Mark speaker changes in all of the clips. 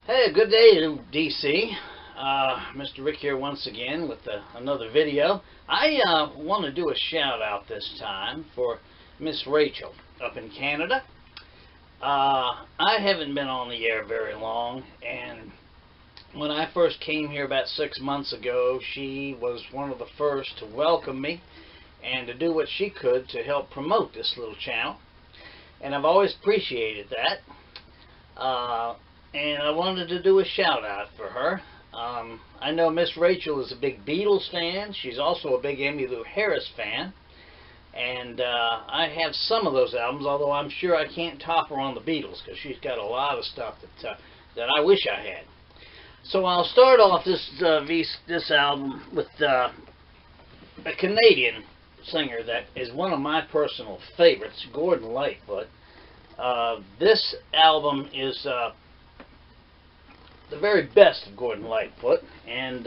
Speaker 1: Hey, good day, DC. Mr. Rick here once again with another video. I want to do a shout out this time for Miss Rachel up in Canada. I haven't been on the air very long, and when I first came here about 6 months ago, she was one of the first to welcome me and to do what she could to help promote this little channel. And I've always appreciated that. And I wanted to do a shout out for her. I know Miss Rachel is a big Beatles fan. She's also a big Emmylou Harris fan. And I have some of those albums, although I'm sure I can't top her on the Beatles because she's got a lot of stuff that I wish I had. So I'll start off this album with a Canadian singer that is one of my personal favorites, Gordon Lightfoot. This album is the very best of Gordon Lightfoot, and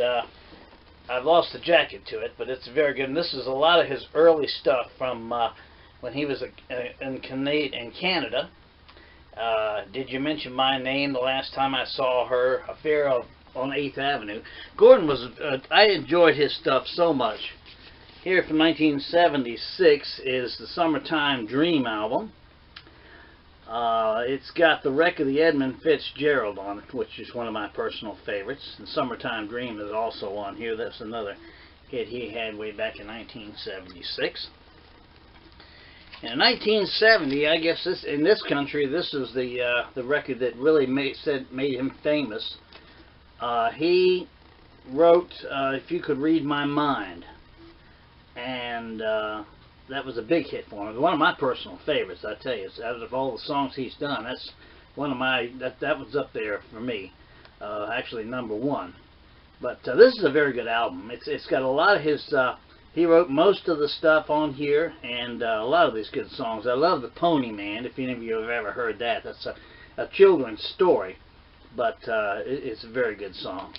Speaker 1: I've lost the jacket to it, but it's very good. And this is a lot of his early stuff from when he was in Canada. Did You Mention My Name? The last time I saw her, Affair on 8th Avenue. Gordon was, I enjoyed his stuff so much. Here from 1976 is the Summertime Dream album. It's got the Wreck of the Edmund Fitzgerald on it, which is one of my personal favorites. And Summertime Dream is also on here. That's another hit he had way back in 1976. And in 1970, I guess in this country, this is the record that really made him famous. He wrote If You Could Read My Mind, and that was a big hit for him. It was one of my personal favorites, I tell you. Out of all the songs he's done, that's one of my, that was up there for me. Actually #1. But this is a very good album. It's got a lot of his, he wrote most of the stuff on here, and a lot of these good songs. I love The Pony Man, if any of you have ever heard that. That's a children's story, but it's a very good song.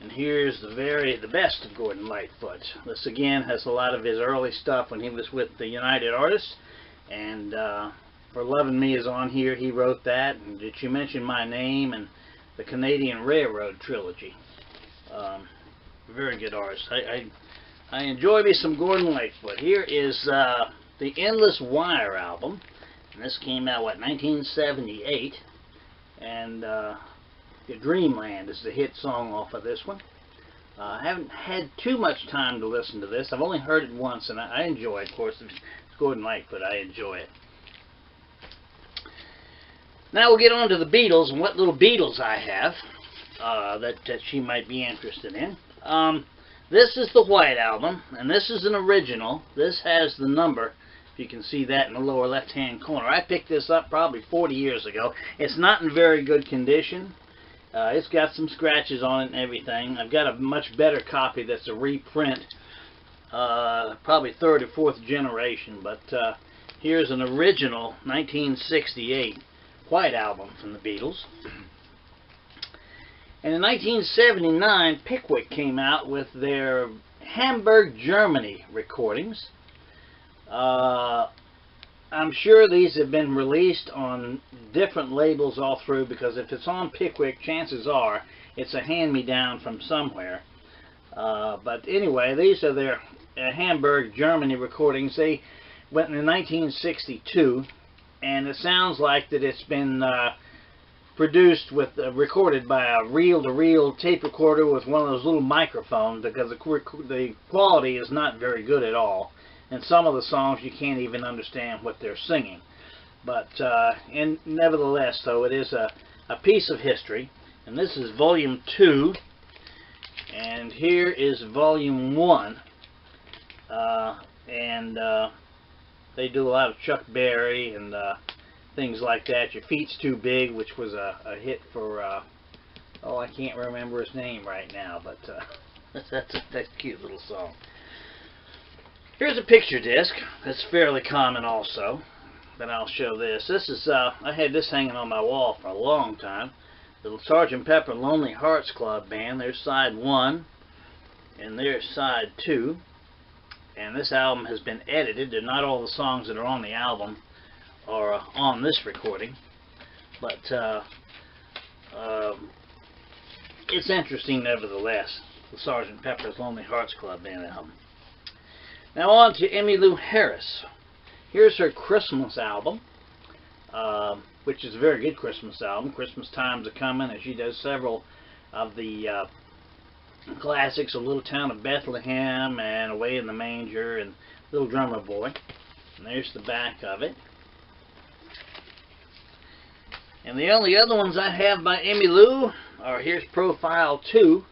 Speaker 1: And here's the best of Gordon Lightfoot. This again has a lot of his early stuff when he was with the United Artists, and For Loving Me is on here. He wrote that, and Did You Mention My Name, and the Canadian Railroad trilogy. Very good artist. I enjoy me some Gordon Lightfoot. Here is the Endless Wire album, and this came out, what, 1978, and Dreamland is the hit song off of this one. I haven't had too much time to listen to this. I've only heard it once, and I enjoy it. Of course, it's Gordon Lightfoot. I enjoy it. Now we'll get on to the Beatles and what little Beatles I have that she might be interested in. This is the White Album, and this is an original. This has the number. If you can see that in the lower left-hand corner. I picked this up probably 40 years ago. It's not in very good condition. It's got some scratches on it and everything. I've got a much better copy that's a reprint, probably 3rd or 4th generation, but here's an original 1968 White Album from the Beatles. And in 1979, Pickwick came out with their Hamburg, Germany recordings. I'm sure these have been released on different labels all through, because if it's on Pickwick, chances are it's a hand-me-down from somewhere. But anyway, these are their Hamburg, Germany recordings. They went in 1962, and it sounds like that it's been produced with, recorded by a reel-to-reel tape recorder with one of those little microphones, because the quality is not very good at all. And some of the songs you can't even understand what they're singing. But nevertheless, though, it is a piece of history. And this is Volume 2. And here is Volume 1. They do a lot of Chuck Berry and things like that. Your Feet's Too Big, which was a hit for, oh, I can't remember his name right now. But that's a cute little song. Here's a picture disc that's fairly common also, but I'll show this. This is, I had this hanging on my wall for a long time. The Sgt. Pepper Lonely Hearts Club Band. There's side 1, and there's side 2. And this album has been edited, and not all the songs that are on the album are on this recording. but it's interesting nevertheless. The Sgt. Pepper's Lonely Hearts Club Band album. Now on to Emmylou Harris. Here's her Christmas album, which is a very good Christmas album. Christmas Time's A-Comin', and she does several of the classics of Little Town of Bethlehem and Away in the Manger and Little Drummer Boy. And there's the back of it. And the only other ones I have by Emmylou are, here's Profile 2.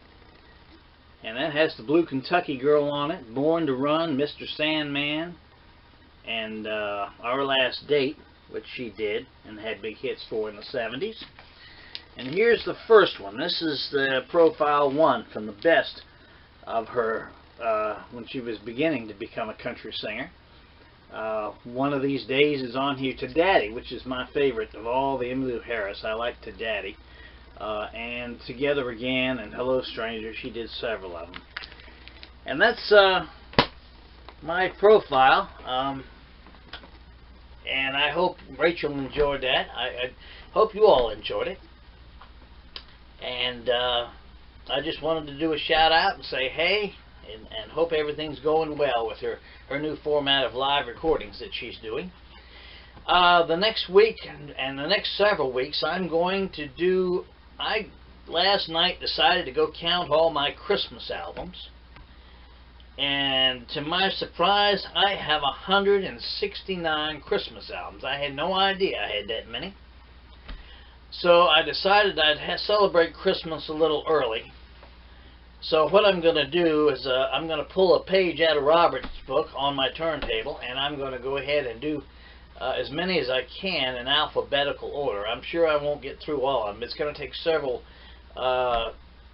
Speaker 1: And that has the Blue Kentucky Girl on it, Born to Run, Mr. Sandman, and Our Last Date, which she did and had big hits for in the 70s. And here's the first one. This is the Profile 1 from the best of her when she was beginning to become a country singer. One of These Days is on here. To Daddy, which is my favorite of all the Emmylou Harris. I like To Daddy. And Together Again and Hello Stranger. She did several of them. And that's my profile. And I hope Rachel enjoyed that. I hope you all enjoyed it. And I just wanted to do a shout out and say hey, and hope everything's going well with her new format of live recordings that she's doing. The next week and the next several weeks I'm going to do, I last night decided to go count all my Christmas albums. And to my surprise, I have 169 Christmas albums. I had no idea I had that many. So I decided I'd celebrate Christmas a little early. So what I'm going to do is I'm going to pull a page out of Robert's book on my turntable, and I'm going to go ahead and do as many as I can in alphabetical order. I'm sure I won't get through all of them. It's going to take several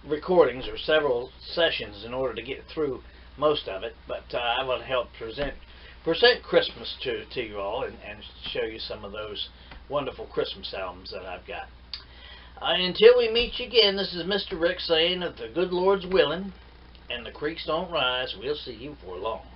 Speaker 1: recordings or several sessions in order to get through most of it, but I want to help present Christmas to you all and show you some of those wonderful Christmas albums that I've got. Until we meet you again, this is Mr. Rick saying, if the good Lord's willing and the creeks don't rise, we'll see you for long.